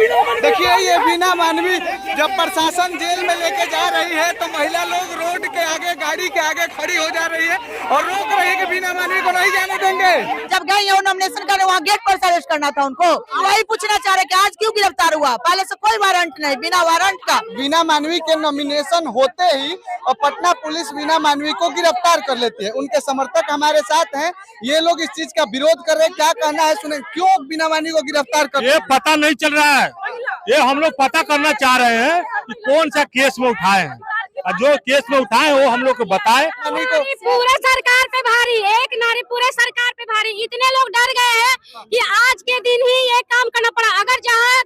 देखिए ये बीना मानवी जब प्रशासन जेल में लेके जा रही है तो महिला लोग रोड के आगे गाड़ी के आगे खड़ी हो जा रही है और रोक रही है कि बीना मानवी को नहीं जाने देंगे। जब गई है नॉमिनेशन करने वहाँ गेट पर अरेस्ट करना था उनको, वही पूछना चाह रहे कि आज क्यों गिरफ्तार हुआ? पहले से कोई वारंट नहीं, बिना वारंट का। बीना मानवी के नॉमिनेशन होते ही और पटना पुलिस बीना मानवी को गिरफ्तार कर लेती है। उनके समर्थक हमारे साथ हैं, ये लोग इस चीज का विरोध कर रहे हैं। क्या कहना है सुने, क्यों बीना मानवी को गिरफ्तार कर? ये पता नहीं चल रहा है, ये हम लोग पता करना चाह रहे हैं कि कौन सा केस में उठाए हैं और जो केस में उठाए वो हम लोग को बताए। पूरे सरकार पे भारी, एक नारी पूरे सरकार पे भारी। इतने लोग डर गए हैं कि आज के दिन ही ये काम करना पड़ा। अगर जहाँ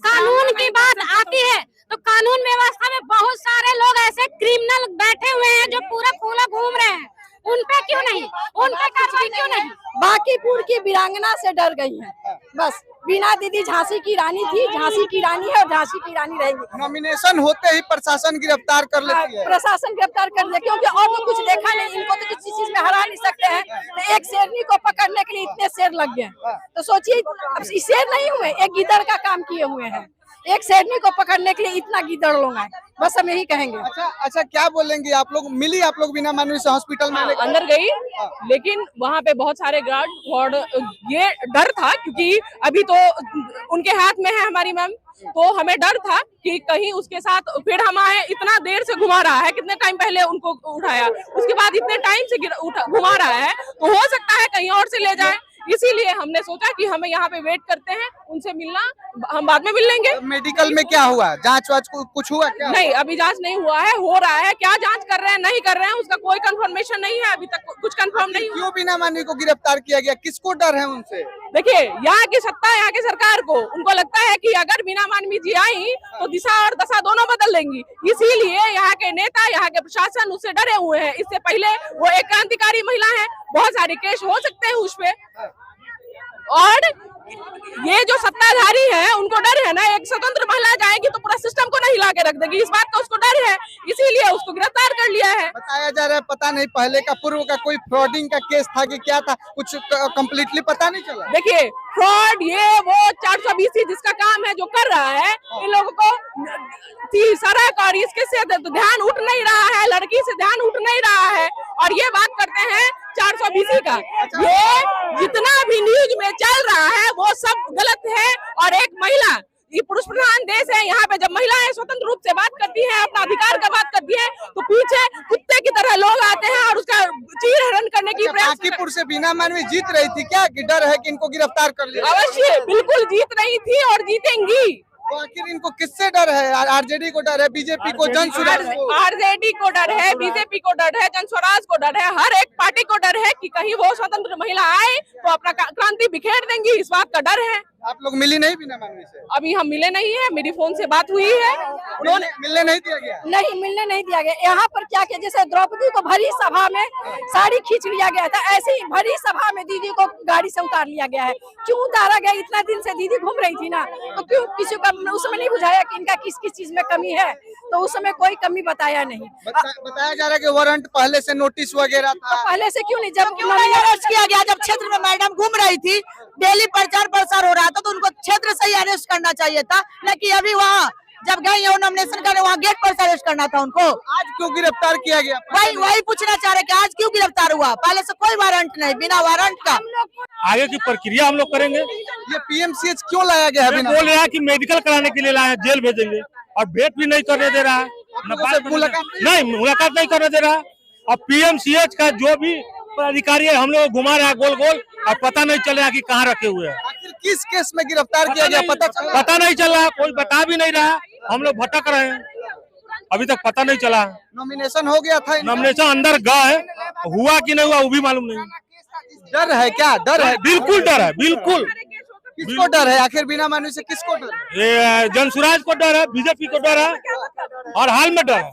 कानून की बात आती है तो कानून व्यवस्था में बहुत सारे लोग ऐसे क्रिमिनल बैठे हुए हैं जो पूरा खुला घूम रहे हैं, उन पे क्यों नहीं, उन पे कार्रवाई क्यों नहीं? बांकीपुर की वीरांगना से डर गई है बस। बीना दीदी झांसी की रानी थी, झांसी की रानी है और झांसी की रानी रहेगी। नॉमिनेशन होते ही प्रशासन गिरफ्तार कर लेती है। प्रशासन गिरफ्तार कर ले, क्योंकि और तो कुछ देखा नहीं, इनको तो किसी चीज में हरा नहीं सकते हैं। तो एक शेरनी को पकड़ने के लिए इतने शेर लग गए, तो सोचिए अब शेर नहीं हुए, एक गिदड़ का काम किए हुए हैं। एक शेरनी को पकड़ने के लिए इतना गिदड़ लोग आए, बस हम यही कहेंगे। अच्छा क्या बोलेंगे आप लोग? मिली आप लोग बीना मानवी से हॉस्पिटल में? अंदर गई, लेकिन वहाँ पे बहुत सारे गार्ड, ये डर था क्योंकि अभी तो उनके हाथ में है हमारी मैम, तो हमें डर था कि कहीं उसके साथ फिर हम आए। इतना देर से घुमा रहा है, कितने टाइम पहले उनको उठाया, उसके बाद इतने टाइम से घुमा रहा है, तो हो सकता है कहीं और से ले जाए। इसीलिए हमने सोचा कि हमें यहाँ पे वेट करते हैं, उनसे मिलना हम बाद में मिल लेंगे। मेडिकल में क्या हुआ? जांच वाच कुछ हुआ क्या? नहीं, अभी जांच नहीं हुआ है, हो रहा है। क्या जांच कर रहे हैं नहीं कर रहे हैं उसका कोई कंफर्मेशन नहीं है, अभी तक कुछ कंफर्म नहीं। क्यों बीना मानवी को गिरफ्तार किया गया? किसको डर है उनसे? देखिए यहाँ की सत्ता, यहाँ की सरकार को उनको लगता है कि अगर बीना मानवी जी आई तो दिशा और दशा दोनों बदल देंगी। इसीलिए यहाँ के नेता, यहाँ के प्रशासन उससे डरे हुए हैं। इससे पहले वो एक क्रांतिकारी महिला है, बहुत सारे केस हो सकते हैं उस पे, और ये जो सत्ताधारी है उनको डर है ना, एक स्वतंत्र महिला जाएगी तो पूरा सिस्टम को नहीं ला के रख देगी, इस बात का उसको डर है, इसीलिए उसको गिरफ्तार कर लिया है। बताया जा रहा है पता नहीं पहले का पूर्व का कोई फ्रॉडिंग का केस था कि क्या था, कुछ कम्प्लीटली पता नहीं चला। देखिए फ्रॉड ये वो 420 जिसका काम है जो कर रहा है, इन लोगों को सड़क और इसके से ध्यान उठ नहीं रहा है, लड़की से ध्यान उठ नहीं रहा है, और ये बात करते हैं 420 का। ये जितना भी न्यूज में चल रहा है वो सब गलत है। और एक महिला, ये पुरुष प्रधान देश है, यहाँ पे जब महिलाएं स्वतंत्र रूप से बात करती हैं, अपना अधिकार का बात करती है, तो पीछे कुत्ते की तरह लोग आते हैं और उसका चीर हरण करने की प्रयास। बांकीपुर से बीना मानवी जीत रही थी क्या, कि डर है कि इनको गिरफ्तार कर लिया? अवश्य, बिल्कुल जीत रही थी और जीतेंगी। तो आखिर इनको किससे डर है? आरजेडी को डर है, बीजेपी को, जन स्वराज को? आरजेडी को डर है, बीजेपी को डर है, जन स्वराज को डर है, हर एक पार्टी को डर है कि कहीं वो स्वतंत्र महिला आए तो अपना क्रांति बिखेर देंगी, इस बात का डर है। आप लोग मिली नहीं बीना मानवी से? अभी हम मिले नहीं है, मेरी फोन से बात हुई है, उन्होंने मिलने नहीं दिया गया। नहीं, मिलने नहीं दिया गया। यहाँ पर क्या किया, जैसे द्रौपदी को भरी सभा में साड़ी खींच लिया गया था, ऐसे ही भरी सभा में दीदी को गाड़ी से उतार लिया गया है। क्यों उतारा गया? इतना दिन से दीदी घूम रही थी ना, तो क्यों किसी का उसमें नहीं बुझाया कि इनका किस किस चीज में कमी है? तो उस समय कोई कमी बताया नहीं। बताया जा रहा है कि वारंट पहले से नोटिस वगैरह था। तो पहले से क्यों नहीं? जब अरेस्ट किया गया, जब क्षेत्र में मैडम घूम रही थी, डेली प्रचार प्रसार हो रहा था, तो उनको क्षेत्र से ही अरेस्ट करना चाहिए था, न कि अभी वहाँ जब गई है नॉमिनेशन करने वहाँ गेट पर अरेस्ट करना था उनको। आज क्यों गिरफ्तार किया गया? वही पूछना चाह रहे कि आज क्यों गिरफ्तार हुआ? पहले से कोई वारंट नहीं, बिना वारंट का। आगे की प्रक्रिया हम लोग करेंगे। ये पीएमसीएच क्यों लाया गया है? बोल रहा है कि मेडिकल कराने के लिए लाए, जेल भेजेंगे, और वेट भी नहीं करने दे रहा है, मुलाकात नहीं करने दे रहा। और पीएमसीएच का जो भी अधिकारी है हम लोग घुमा रहा है गोल गोल, और पता नहीं चल रहा कि कहाँ रखे हुए हैं। आखिर किस केस में गिरफ्तार किया गया पता नहीं चल रहा, कोई बता भी नहीं रहा, हम लोग भटक रहे हैं, अभी तक पता नहीं चला। नॉमिनेशन हो गया था, नॉमिनेशन अंदर गए, हुआ कि नहीं हुआ वो भी मालूम नहीं। डर है क्या? डर है, बिल्कुल डर है, बिल्कुल। किसको डर है आखिर? बीना मानवी से किसको डर है? ये जन स्वराज को डर है, बीजेपी को डर है, और हाल में डर है।